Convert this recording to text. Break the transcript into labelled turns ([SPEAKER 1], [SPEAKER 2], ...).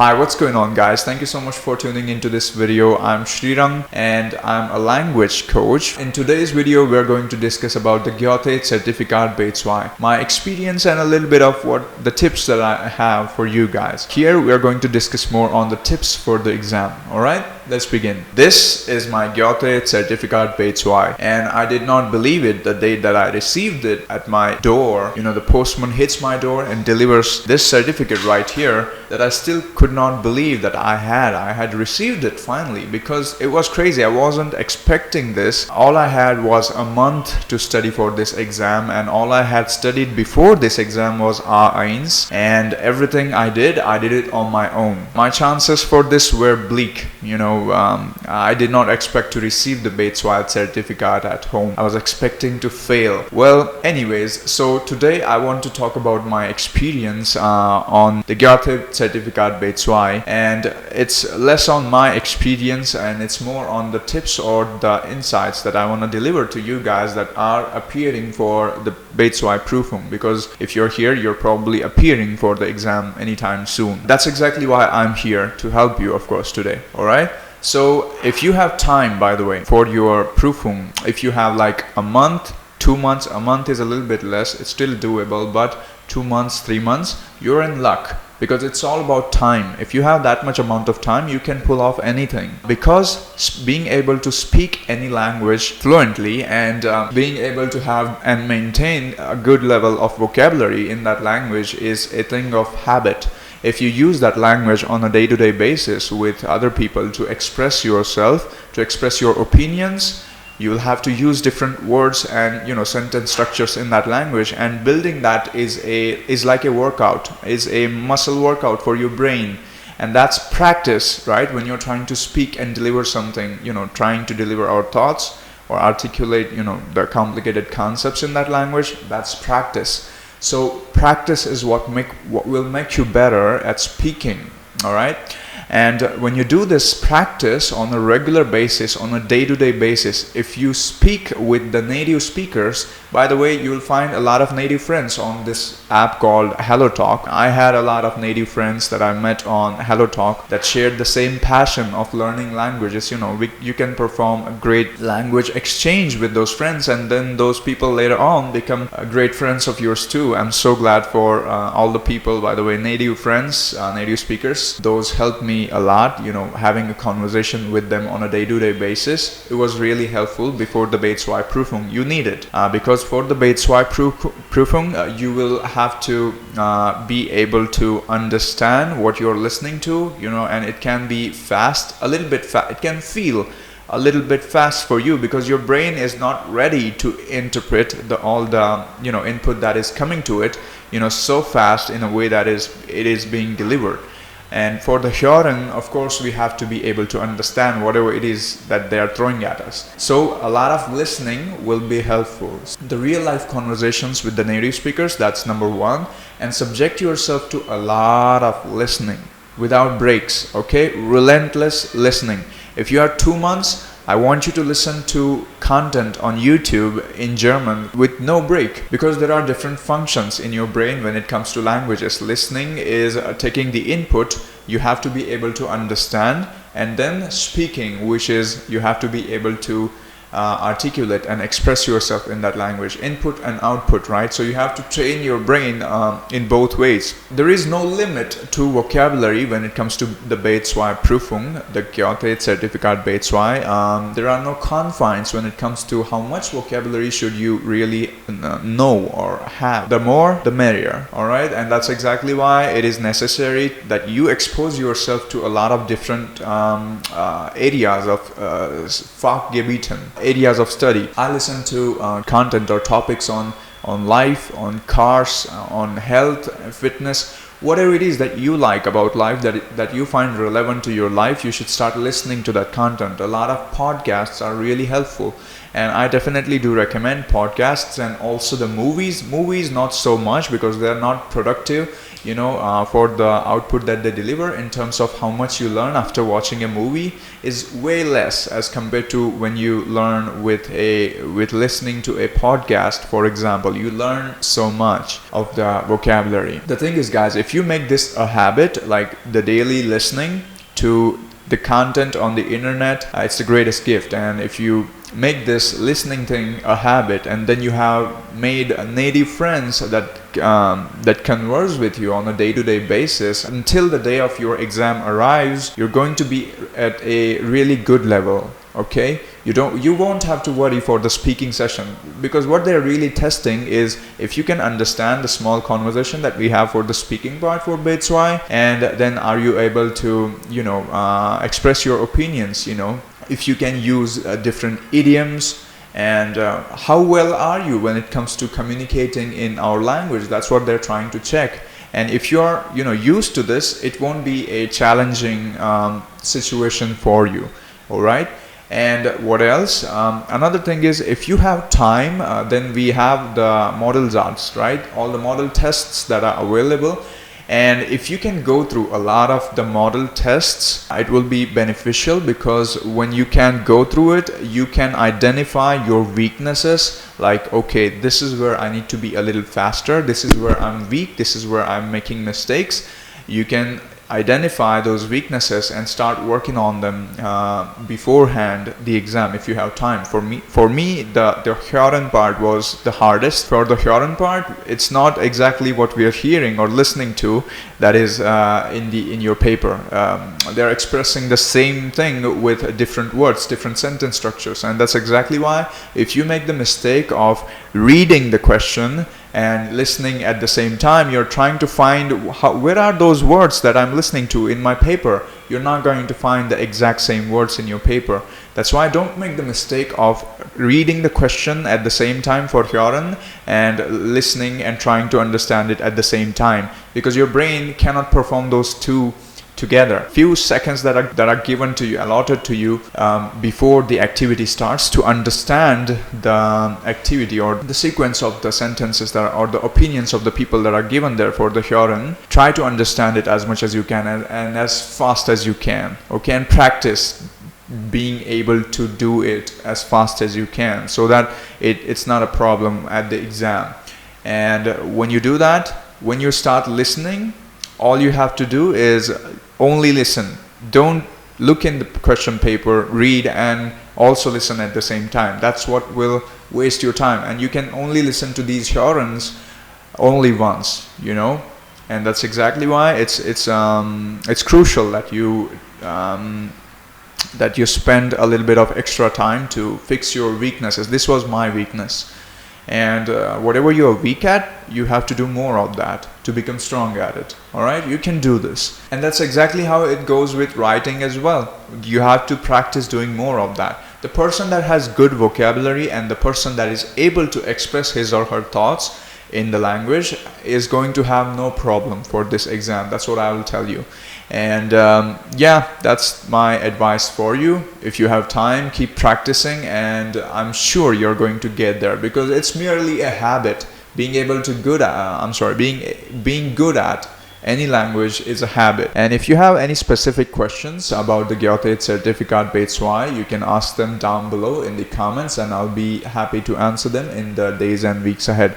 [SPEAKER 1] Hi, what's going on guys? Thank you so much for tuning into this video. I'm Srirang and I'm a language coach. In today's video, we're going to discuss about the Geothe Zertifikat B2, my experience and a little bit of what the tips that I have for you guys. Here, we're going to discuss more on the tips for the exam. Alright, let's begin. This is my Geothe Zertifikat B2 and I did not believe it the day that I received it at my door. You know, the postman hits my door and delivers this certificate right here that I still could not believe that I had received it finally, because it was crazy. I wasn't expecting this. All I had was a month to study for this exam, and all I had studied before this exam was A1, and everything I did it on my own. My chances for this were bleak. You know, I did not expect to receive the B2 certificate at home. I was expecting to fail. Well, anyways, so today I want to talk about my experience on the Geothe Zertifikat B2, and it's less on my experience and it's more on the tips or the insights that I want to deliver to you guys that are appearing for the B2 Prüfung, because if you're here, you're probably appearing for the exam anytime soon. That's exactly why I'm here, to help you, of course, today. Alright? So if you have time, by the way, for your Prüfung, if you have like a month, 2 months, a month is a little bit less, it's still doable, but 2 months, 3 months, you're in luck. Because it's all about time. If you have that much amount of time, you can pull off anything. Because being able to speak any language fluently and being able to have and maintain a good level of vocabulary in that language is a thing of habit. If you use that language on a day-to-day basis with other people to express yourself, to express your opinions, you will have to use different words and, you know, sentence structures in that language, and building that is like a workout, is a muscle workout for your brain. And that's practice, right? When you're trying to speak and deliver something, you know, trying to deliver our thoughts or articulate, you know, the complicated concepts in that language, that's practice. So practice is what will make you better at speaking. All right. And when you do this practice on a regular basis, on a day-to-day basis, if you speak with the native speakers, by the way, you will find a lot of native friends on this app called HelloTalk. I had a lot of native friends that I met on HelloTalk that shared the same passion of learning languages. You know, you can perform a great language exchange with those friends, and then those people later on become great friends of yours too. I'm so glad for all the people, by the way, native friends, native speakers. Those helped me a lot, you know, having a conversation with them on a day-to-day basis. It was really helpful before the B2 Prüfung. You need it because for the B2 Prüfung, you will have to be able to understand what you're listening to, you know, and it can be fast, a little bit fast. It can feel a little bit fast for you because your brain is not ready to interpret all the, you know, input that is coming to it, you know, so fast in a way that it is being delivered. And for the Hören, of course, we have to be able to understand whatever it is that they are throwing at us. So a lot of listening will be helpful. The real life conversations with the native speakers, that's number one. And subject yourself to a lot of listening without breaks, okay? Relentless listening. If you are 2 months, I want you to listen to content on YouTube in German with no break, because there are different functions in your brain when it comes to languages. Listening is taking the input, you have to be able to understand, and then speaking, which is you have to be able to articulate and express yourself in that language. Input and output, right? So you have to train your brain in both ways. There is no limit to vocabulary when it comes to the B2 Prüfung, the Geothe Zertifikat B2. There are no confines when it comes to how much vocabulary should you really know or have. The more, the merrier, all right? And that's exactly why it is necessary that you expose yourself to a lot of different areas of Fachgebieten, areas of study. I listen to content or topics on life, on cars, on health, fitness, whatever it is that you like about life, that you find relevant to your life, you should start listening to that content. A lot of podcasts are really helpful, and I definitely do recommend podcasts, and also the movies not so much, because they're not productive, you know, for the output that they deliver in terms of how much you learn after watching a movie is way less as compared to when you learn with listening to a podcast. For example, you learn so much of the vocabulary. The thing is, guys, if if you make this a habit, like the daily listening to the content on the internet, it's the greatest gift. And if you make this listening thing a habit, and then you have made native friends that converse with you on a day-to-day basis, until the day of your exam arrives, you're going to be at a really good level. Okay, you won't have to worry for the speaking session, because what they're really testing is if you can understand the small conversation that we have for the speaking part for B2, and then are you able to express your opinions, if you can use different idioms, and how well are you when it comes to communicating in our language. That's what they're trying to check. And if you're used to this, it won't be a challenging situation for you. All right. And what else? Another thing is, if you have time, then we have the model charts, right? All the model tests that are available. And if you can go through a lot of the model tests, it will be beneficial, because when you can go through it, you can identify your weaknesses. Like, okay, this is where I need to be a little faster. This is where I'm weak. This is where I'm making mistakes. You can identify those weaknesses and start working on them beforehand the exam, if you have time. For me the Huron part was the hardest. For the Huron part, it's not exactly what we are hearing or listening to that is in your paper. They're expressing the same thing with different words, different sentence structures, and that's exactly why if you make the mistake of reading the question and listening at the same time, you're trying to find where are those words that I'm listening to in my paper. You're not going to find the exact same words in your paper. That's why don't make the mistake of reading the question at the same time for Huron and listening and trying to understand it at the same time, because your brain cannot perform those two together. Few seconds that are given to you, allotted to you before the activity starts, to understand the activity or the sequence of the sentences or the opinions of the people that are given there for the Huron. Try to understand it as much as you can and as fast as you can. Okay, and practice being able to do it as fast as you can, so that it's not a problem at the exam. And when you do that, when you start listening, all you have to do is only listen. Don't look in the question paper, read, and also listen at the same time. That's what will waste your time. And you can only listen to these Hurons only once, and that's exactly why it's crucial that you spend a little bit of extra time to fix your weaknesses. This was my weakness. And whatever you're weak at, you have to do more of that to become strong at it. All right, you can do this. And that's exactly how it goes with writing as well. You have to practice doing more of that. The person that has good vocabulary and the person that is able to express his or her thoughts in the language is going to have no problem for this exam. That's what I will tell you. And yeah, that's my advice for you. If you have time, keep practicing, and I'm sure you're going to get there, because it's merely a habit. Being able to being good at any language is a habit. And if you have any specific questions about the Geothe Zertifikat B2, you can ask them down below in the comments, and I'll be happy to answer them in the days and weeks ahead.